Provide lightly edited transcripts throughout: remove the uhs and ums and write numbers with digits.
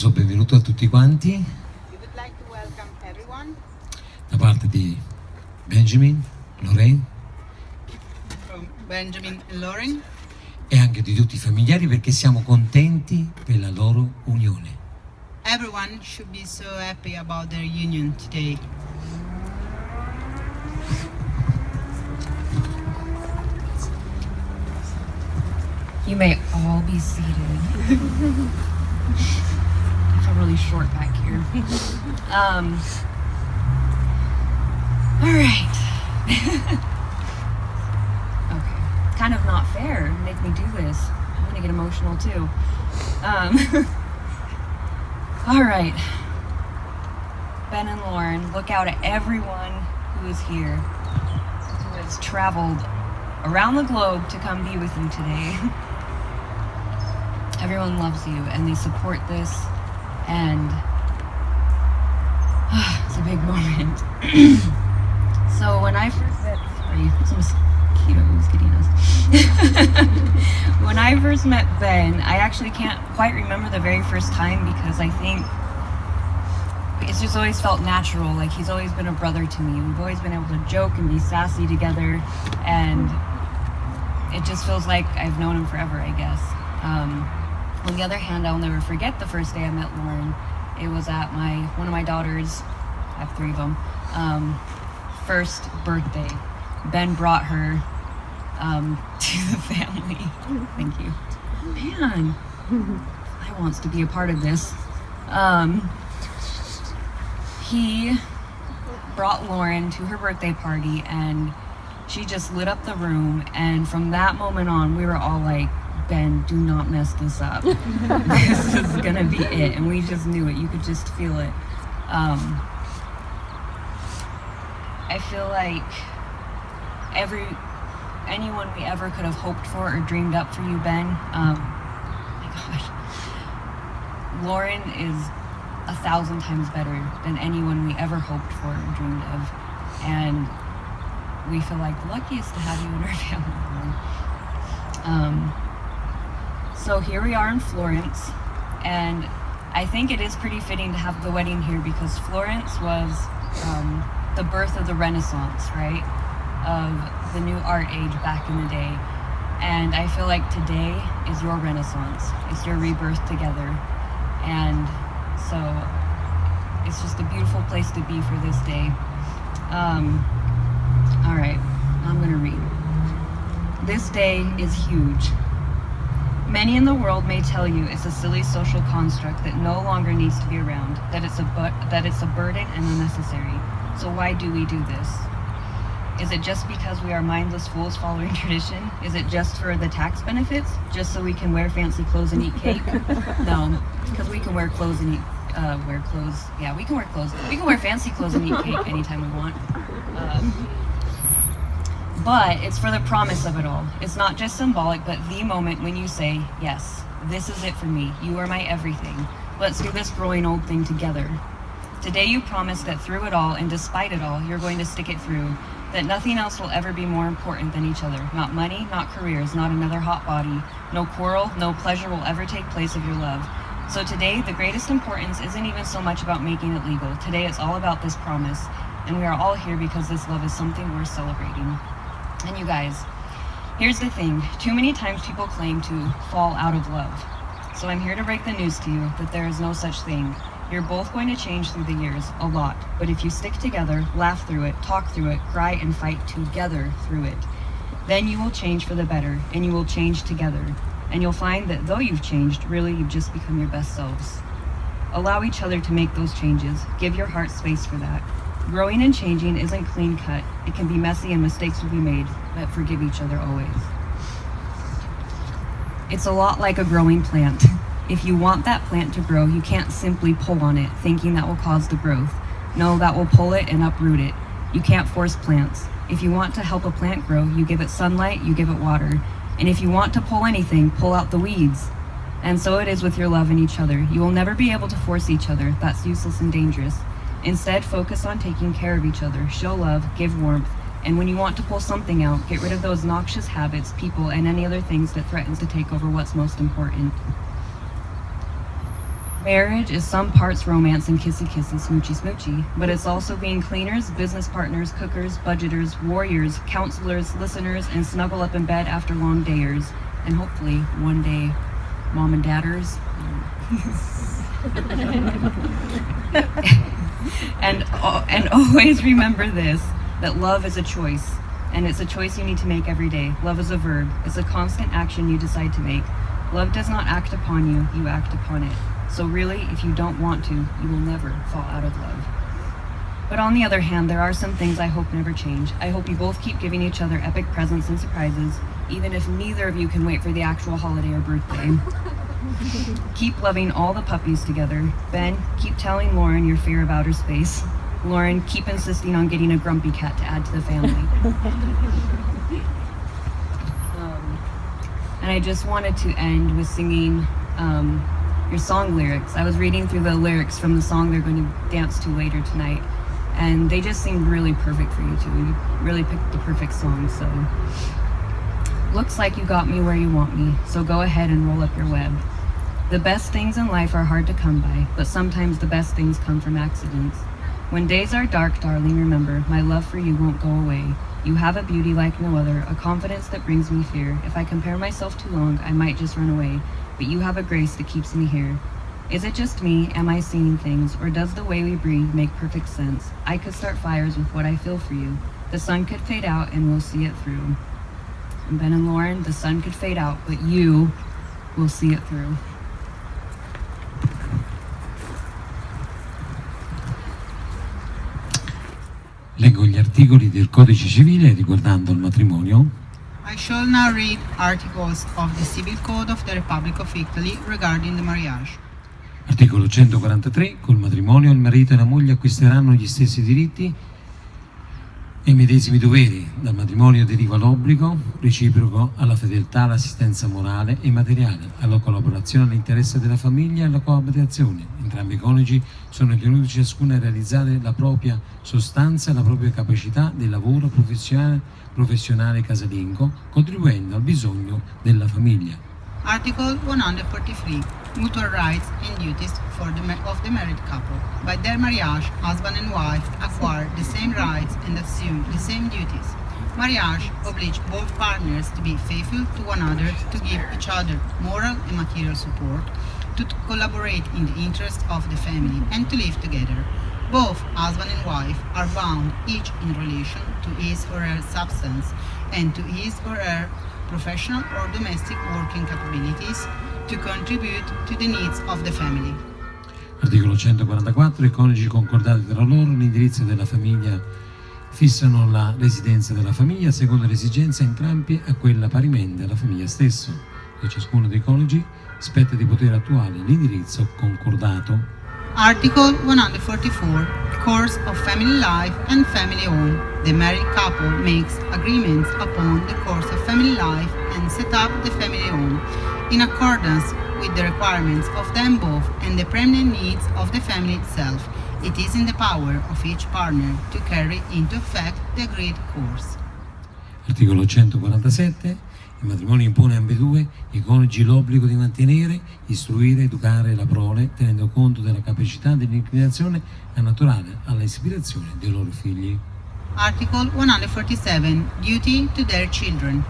caloroso benvenuto a tutti quanti We would like to welcome everyone da parte di Benjamin, Lorraine from Benjamin and Lauren e anche di tutti i familiari, perché siamo contenti per la loro unione. Everyone should be so happy about their union today. You may all be seated. I feel really short back here. All right. Okay. Kind of not fair. Make me do this. I'm gonna get emotional too. All right. Ben and Lauren, look out at everyone who is here, who has traveled around the globe to come be with you today. Everyone loves you and they support this, and it's a big moment. So when I first met, sorry, some mosquitoes getting us. When I first met Ben, I actually can't quite remember the very first time, because I think it's just always felt natural. Like, he's always been a brother to me. We've always been able to joke and be sassy together, and it just feels like I've known him forever, I guess. On the other hand, I'll never forget the first day I met Lauren. It was at one of my daughters, I have 3 of them, first birthday. Ben brought her to the family. Thank you. Man, I wants to be a part of this. He brought Lauren to her birthday party, and she just lit up the room, and from that moment on, we were all like, Ben, do not mess this up. This is gonna be it. And we just knew it. You could just feel it. I feel like anyone we ever could have hoped for or dreamed up for you, Ben, my gosh, Lauren is 1,000 times better than anyone we ever hoped for or dreamed of. And we feel like the luckiest to have you in our family. So here we are in Florence, and I think it is pretty fitting to have the wedding here, because Florence was the birth of the Renaissance, right? Of the new art age back in the day. And I feel like today is your Renaissance. It's your rebirth together. And so it's just a beautiful place to be for this day. All right, I'm gonna read. This day is huge. Many in the world may tell you it's a silly social construct that no longer needs to be around, that it's a burden and unnecessary. So why do we do this? Is it just because we are mindless fools following tradition? Is it just for the tax benefits? Just so we can wear fancy clothes and eat cake? No, because we can wear clothes and wear clothes. Yeah, we can wear clothes. We can wear fancy clothes and eat cake anytime we want. But it's for the promise of it all. It's not just symbolic, but the moment when you say, yes, this is it for me. You are my everything. Let's do this growing old thing together. Today you promise that through it all and despite it all, you're going to stick it through. That nothing else will ever be more important than each other. Not money, not careers, not another hot body. No quarrel, no pleasure will ever take place of your love. So today, the greatest importance isn't even so much about making it legal. Today it's all about this promise. And we are all here because this love is something worth celebrating. And you guys, here's the thing. Too many times people claim to fall out of love. So I'm here to break the news to you that there is no such thing. You're both going to change through the years, a lot. But if you stick together, laugh through it, talk through it, cry and fight together through it, then you will change for the better, and you will change together. And you'll find that though you've changed, really you've just become your best selves. Allow each other to make those changes. Give your heart space for that. Growing and changing isn't clean cut. It can be messy and mistakes will be made, but forgive each other always. It's a lot like a growing plant. If you want that plant to grow, you can't simply pull on it, thinking that will cause the growth. No, that will pull it and uproot it. You can't force plants. If you want to help a plant grow, you give it sunlight, you give it water. And if you want to pull anything, pull out the weeds. And so it is with your love in each other. You will never be able to force each other. That's useless and dangerous. Instead, focus on taking care of each other. Show love, give warmth, and when you want to pull something out, get rid of those noxious habits, people, and any other things that threaten to take over what's most important. Marriage is some parts romance and kissy kissy, smoochy smoochy, but it's also being cleaners, business partners, cookers, budgeters, warriors, counselors, listeners, and snuggle up in bed after long dayers, and hopefully one day, mom and dadders. and always remember this, that love is a choice, and it's a choice you need to make every day. Love is a verb. It's a constant action you decide to make. Love does not act upon you, you act upon it. So really, if you don't want to, you will never fall out of love. But on the other hand, there are some things I hope never change. I hope you both keep giving each other epic presents and surprises, even if neither of you can wait for the actual holiday or birthday. Keep loving all the puppies together. Ben, keep telling Lauren your fear of outer space. Lauren, keep insisting on getting a grumpy cat to add to the family. And I just wanted to end with singing your song lyrics. I was reading through the lyrics from the song they're going to dance to later tonight, and they just seemed really perfect for you two. You really picked the perfect song, so. Looks like you got me where you want me, so go ahead and roll up your web. The best things in life are hard to come by, but sometimes the best things come from accidents. When days are dark, darling, remember, my love for you won't go away. You have a beauty like no other, a confidence that brings me fear. If I compare myself too long, I might just run away. But you have a grace that keeps me here. Is it just me? Am I seeing things? Or does the way we breathe make perfect sense? I could start fires with what I feel for you. The sun could fade out and we'll see it through. And Ben and Lauren, the sun could fade out, but you will see it through. Leggo gli articoli del Codice Civile riguardando il matrimonio. I shall now read articles of the Civil Code of the Republic of Italy regarding the marriage. Articolo 143. Col matrimonio il marito e la moglie acquisteranno gli stessi diritti e i medesimi doveri. Dal matrimonio deriva l'obbligo reciproco alla fedeltà, all'assistenza morale e materiale, alla collaborazione all'interesse della famiglia e alla coabitazione. Entrambi i coniugi sono tenuti ciascuno a realizzare la propria sostanza e la propria capacità di lavoro professionale casalingo, contribuendo al bisogno della famiglia. Article 143. Mutual rights and duties of the married couple. By their marriage, husband and wife acquire the same rights and assume the same duties. Marriage obliges both partners to be faithful to one another, to give each other moral and material support, to collaborate in the interest of the family, and to live together. Both husband and wife are bound, each in relation to his or her substance and to his or her professional or domestic working capabilities, to contribute to the needs of the family. Articolo 144. I coniugi concordati tra loro l'indirizzo della famiglia fissano la residenza della famiglia secondo le esigenze entrambi a quella parimente alla famiglia stesso. E ciascuno dei coniugi spetta di poter attuare l'indirizzo concordato. Article 144. Course of family life and family home. The married couple makes agreements upon the course of family life and set up the family home in accordance with the requirements of them both and the permanent needs of the family itself. It is in the power of each partner to carry into effect the agreed course. Articolo 147. Il matrimonio impone a ambedue i coniugi l'obbligo di mantenere, istruire, educare la prole, tenendo conto della capacità dell'inclinazione naturale all'ispirazione dei loro figli. Article 147. Duty to their children.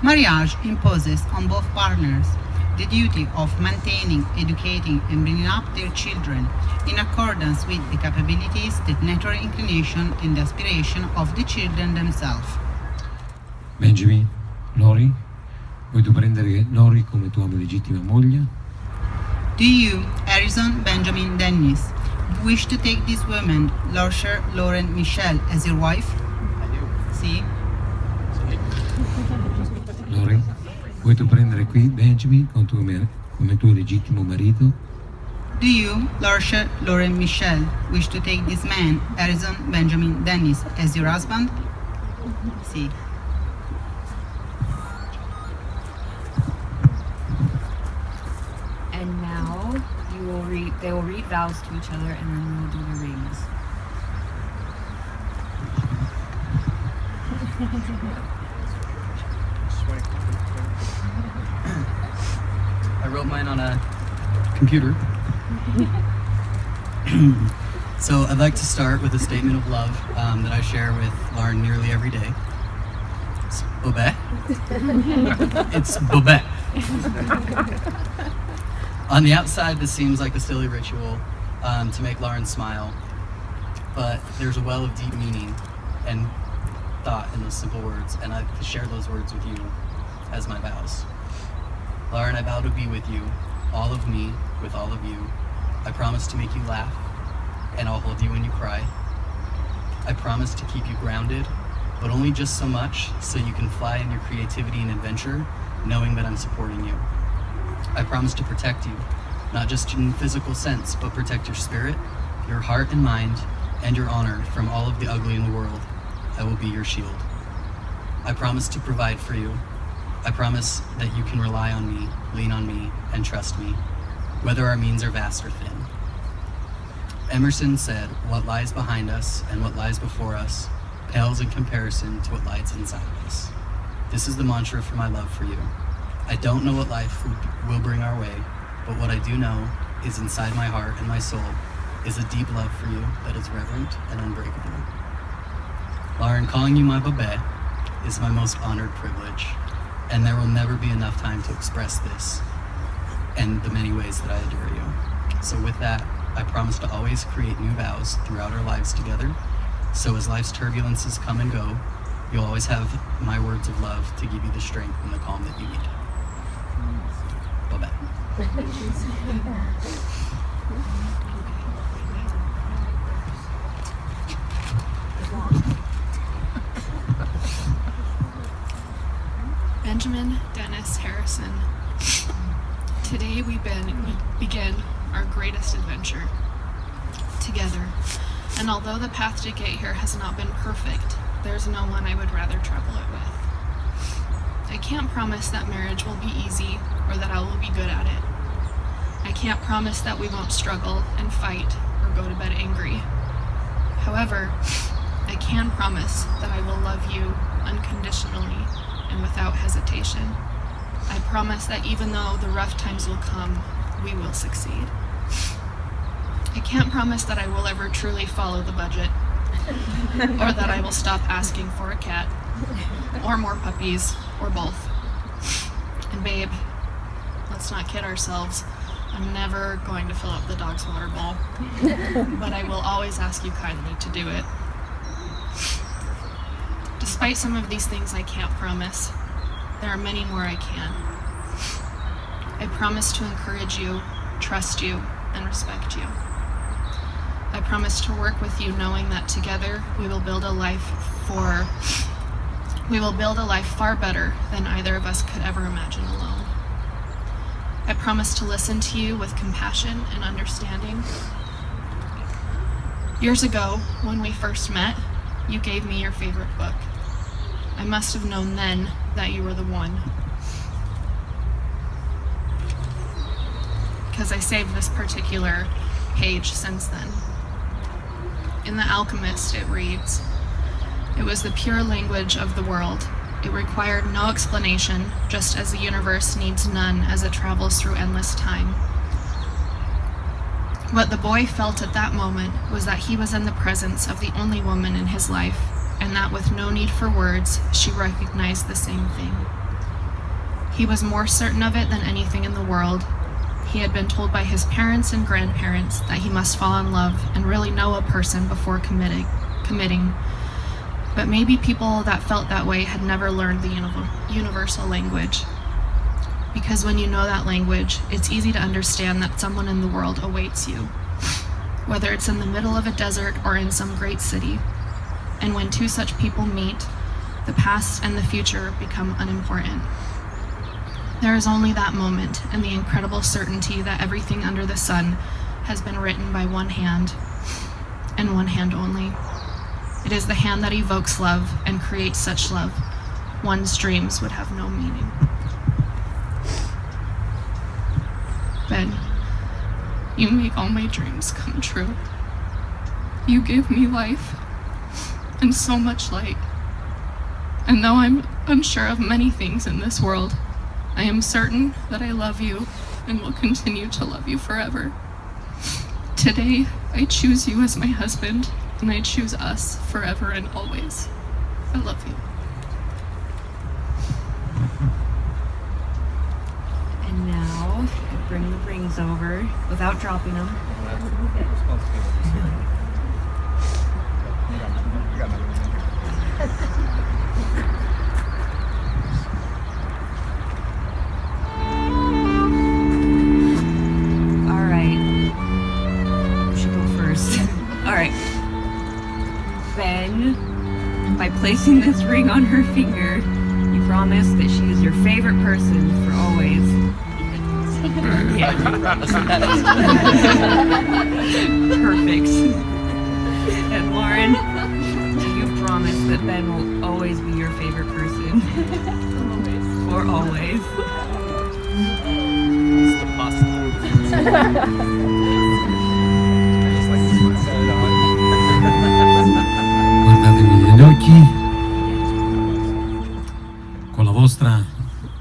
Marriage imposes on both partners the duty of maintaining, educating, and bringing up their children in accordance with the capabilities, the natural inclination, and the aspiration of the children themselves. Benjamin, Lori, vuoi tu prendere Lori come tua legittima moglie? Do you, Harrison Benjamin Dennis, wish to take this woman, Lorcher Lauren Michelle, as your wife? I do. Sì. Lori, vuoi tu prendere qui Benjamin come tuo legittimo marito? Do you, Lorcher Lauren Michelle, wish to take this man, Harrison Benjamin Dennis, as your husband? Sì. And now they will read vows to each other, and then we will do the rings. I wrote mine on a computer. So I'd like to start with a statement of love that I share with Lauren nearly every day. It's Bobette. It's Bobette. On the outside, this seems like a silly ritual to make Lauren smile, but there's a well of deep meaning and thought in those simple words, and I share those words with you as my vows. Lauren, I vow to be with you, all of me with all of you. I promise to make you laugh, and I'll hold you when you cry. I promise to keep you grounded, but only just so much so you can fly in your creativity and adventure, knowing that I'm supporting you. I promise to protect you, not just in physical sense, but protect your spirit, your heart and mind, and your honor from all of the ugly in the world. I will be your shield. I promise to provide for you. I promise that you can rely on me, lean on me, and trust me, whether our means are vast or thin. Emerson said, "What lies behind us and what lies before us pales in comparison to what lies inside of us." This is the mantra for my love for you. I don't know what life will bring our way, but what I do know is inside my heart and my soul is a deep love for you that is reverent and unbreakable. Lauren, calling you my Bobette is my most honored privilege, and there will never be enough time to express this and the many ways that I adore you. So with that, I promise to always create new vows throughout our lives together, so as life's turbulences come and go, you'll always have my words of love to give you the strength and the calm that you need. Bobette. Benjamin Dennis Harrison. Today we begin our greatest adventure together. And although the path to get here has not been perfect, there's no one I would rather travel it with. I can't promise that marriage will be easy or that I will be good at it. I can't promise that we won't struggle and fight or go to bed angry. However, I can promise that I will love you unconditionally and without hesitation. I promise that even though the rough times will come, we will succeed. I can't promise that I will ever truly follow the budget, or that I will stop asking for a cat, or more puppies, or both. And babe, let's not kid ourselves. I'm never going to fill up the dog's water bowl, but I will always ask you kindly to do it. Despite some of these things I can't promise, there are many more I can. I promise to encourage you, trust you, and respect you. I promise to work with you knowing that together we will build a life far better than either of us could ever imagine alone. I promise to listen to you with compassion and understanding. Years ago, when we first met, you gave me your favorite book. I must have known then that you were the one. Because I saved this particular page since then. In The Alchemist, it reads, "It was the pure language of the world. It required no explanation, just as the universe needs none as it travels through endless time." What the boy felt at that moment was that he was in the presence of the only woman in his life, and that with no need for words, she recognized the same thing. He was more certain of it than anything in the world. He had been told by his parents and grandparents that he must fall in love and really know a person before committing. But maybe people that felt that way had never learned the universal language. Because when you know that language, it's easy to understand that someone in the world awaits you, whether it's in the middle of a desert or in some great city. And when two such people meet, the past and the future become unimportant. There is only that moment and the incredible certainty that everything under the sun has been written by one hand, and one hand only. It is the hand that evokes love and creates such love. One's dreams would have no meaning. Ben, you make all my dreams come true. You give me life and so much light. And though I'm unsure of many things in this world, I am certain that I love you and will continue to love you forever. Today, I choose you as my husband, and I choose us forever and always. I love you. And now, bring the rings over without dropping them. All right. You should go first. All right. Ben, by placing this ring on her finger, you promise that she is your favorite person for always. Yeah. Perfect. And Lauren, do you promise that Ben will always be your favorite person? Always. For always. It's the pasta. Guardatemi negli occhi. Con la vostra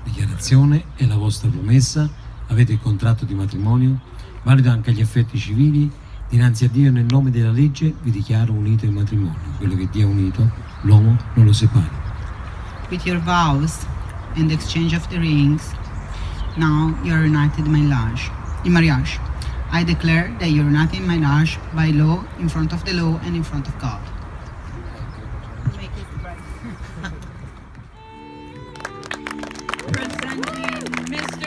dichiarazione e la vostra promessa avete il contratto di matrimonio, valido anche agli effetti civili. Dinanzi a Dio e nel nome della legge vi dichiaro unito in matrimonio. Quello che Dio ha unito, l'uomo non lo separa. With your vows and the exchange of the rings, now you are united in marriage. I declare that you are united in marriage by law, in front of the law and in front of God. Presenting Mr.